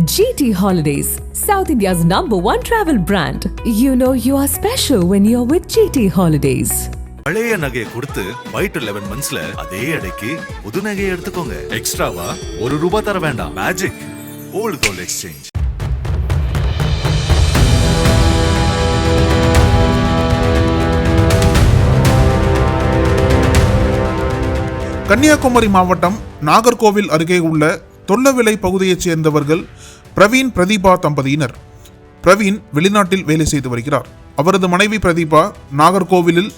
GT Holidays, South India's #1 travel brand. You know you are special when you're with GT Holidays. பழைய நகையை கொடுத்து white 11 மந்த்ஸ்ல அதே அடைக்கு புது நகையை எடுத்துக்கோங்க. எக்ஸ்ட்ராவா ₹1 தர வேண்டாம். Magic old gold exchange. Kanyakumari மாவட்டம் நாகர்கோவில் அருகே உள்ள தொல்லவிலை பகுதியைச் சேர்ந்தவர்கள் பிரவீன் பிரதீபா தம்பதியினர். பிரவீன் வெளிநாட்டில் வேலை செய்து வருகிறார். அவரது மனைவி பிரதீபா நாகர்கோவிலில்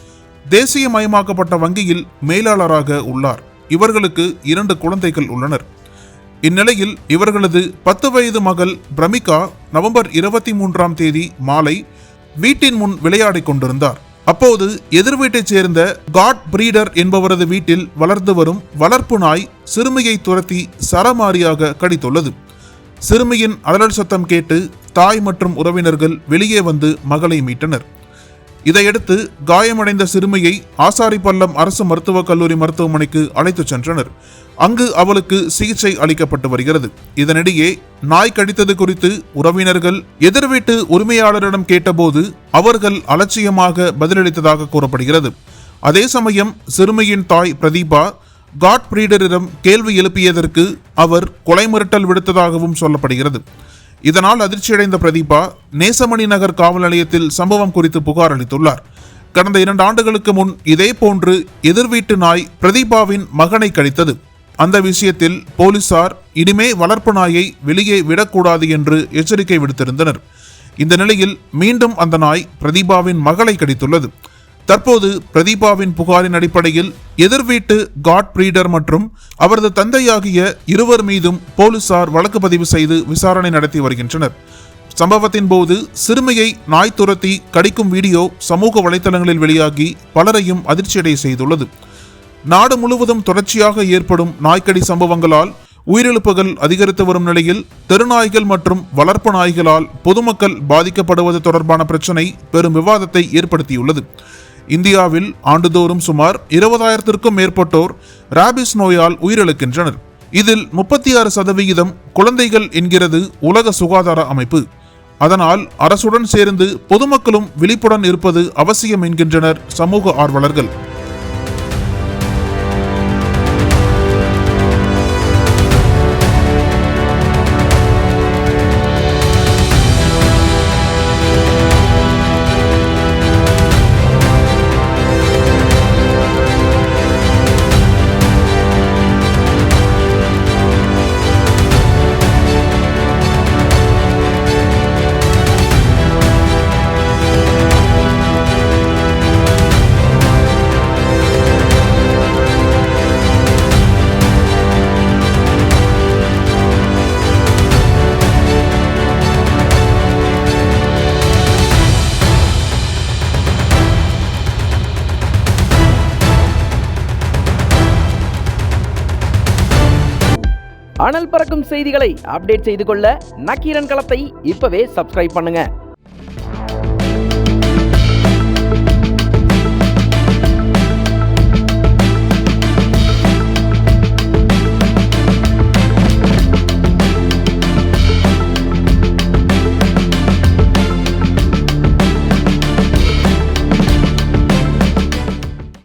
தேசியமயமாக்கப்பட்ட வங்கியில் மேலாளராக உள்ளார். இவர்களுக்கு 2 குழந்தைகள் உள்ளனர். இந்நிலையில் இவர்களது 10 வயது மகள் பிரமிகா நவம்பர் 23ஆம் தேதி மாலை வீட்டின் முன் விளையாடிக் கொண்டிருந்தார். அப்போது எதிர் வீட்டைச் சேர்ந்த காட் பிரீடர் என்பவரது வீட்டில் வளர்ந்து வரும் வளர்ப்பு நாய் சிறுமியை துரத்தி சரமாரியாக கடித்துள்ளது. சிறுமியின் அலறல் சத்தம் கேட்டு தாய் மற்றும் உறவினர்கள் வெளியே வந்து மகளை மீட்டனர். இதையடுத்து காயமடைந்த சிறுமியை ஆசாரிப்பள்ளம் அரசு மருத்துவக் கல்லூரி மருத்துவமனைக்கு அழைத்துச் சென்றனர். அங்கு அவளுக்கு சிகிச்சை அளிக்கப்பட்டு வருகிறது. இதனிடையே நாய் கடித்தது குறித்து உறவினர்கள் எதிர் வீட்டு உரிமையாளரிடம் கேட்டபோது அவர்கள் அலட்சியமாக பதிலளித்ததாக கூறப்படுகிறது. அதே சமயம் சிறுமியின் தாய் பிரதீபா காட் பிரீடரிடம் கேள்வி எழுப்பியதற்கு அவர் கொலை மிரட்டல் விடுத்ததாகவும் சொல்லப்படுகிறது. இதனால் அதிர்ச்சியடைந்த பிரதீபா நேசமணி நகர் காவல் நிலையத்தில் சம்பவம் குறித்து புகார் அளித்துள்ளார். கடந்த 2 ஆண்டுகளுக்கு முன் இதே போன்று எதிர் வீட்டு நாய் பிரதீபாவின் மகனை கடித்தது. அந்த விஷயத்தில் போலீசார் இனிமே வளர்ப்பு நாயை வெளியே விடக்கூடாது என்று எச்சரிக்கை விடுத்திருந்தனர். இந்த நிலையில் மீண்டும் அந்த நாய் பிரதீபாவின் மகளை கடித்துள்ளது. தற்போது பிரதீபாவின் புகாரின் அடிப்படையில் எதிர் வீட்டு காட் பிரீடர் மற்றும் அவரது தந்தையாகிய இருவர் மீதும் போலீசார் வழக்கு பதிவு செய்து விசாரணை நடத்தி வருகின்றனர். சம்பவத்தின் போது சிறுமியை நாய் துரத்தி கடிக்கும் வீடியோ சமூக வலைதளங்களில் வெளியாகி பலரையும் அதிர்ச்சியடைய செய்துள்ளது. நாடு முழுவதும் தொடர்ச்சியாக ஏற்படும் நாய்க்கடி சம்பவங்களால் உயிரிழப்புகள் அதிகரித்து வரும் நிலையில் தெருநாய்கள் மற்றும் வளர்ப்பு நாய்களால் பொதுமக்கள் பாதிக்கப்படுவது தொடர்பான பிரச்சினை பெரும் விவாதத்தை ஏற்படுத்தியுள்ளது. இந்தியாவில் ஆண்டுதோறும் சுமார் 20,000க்கும் மேற்பட்டோர் ராபிஸ் நோயால் உயிரிழக்கின்றனர். இதில் 36% குழந்தைகள் என்கிறது உலக சுகாதார அமைப்பு. அதனால் அரசுடன் சேர்ந்து பொதுமக்களும் விழிப்புடன் இருப்பது அவசியம் என்கின்றனர் சமூக ஆர்வலர்கள். அனல் பறக்கும் செய்திகளை அப்டேட் செய்து கொள்ள நக்கீரன் களத்தை இப்பவே சப்ஸ்கிரைப் பண்ணுங்க.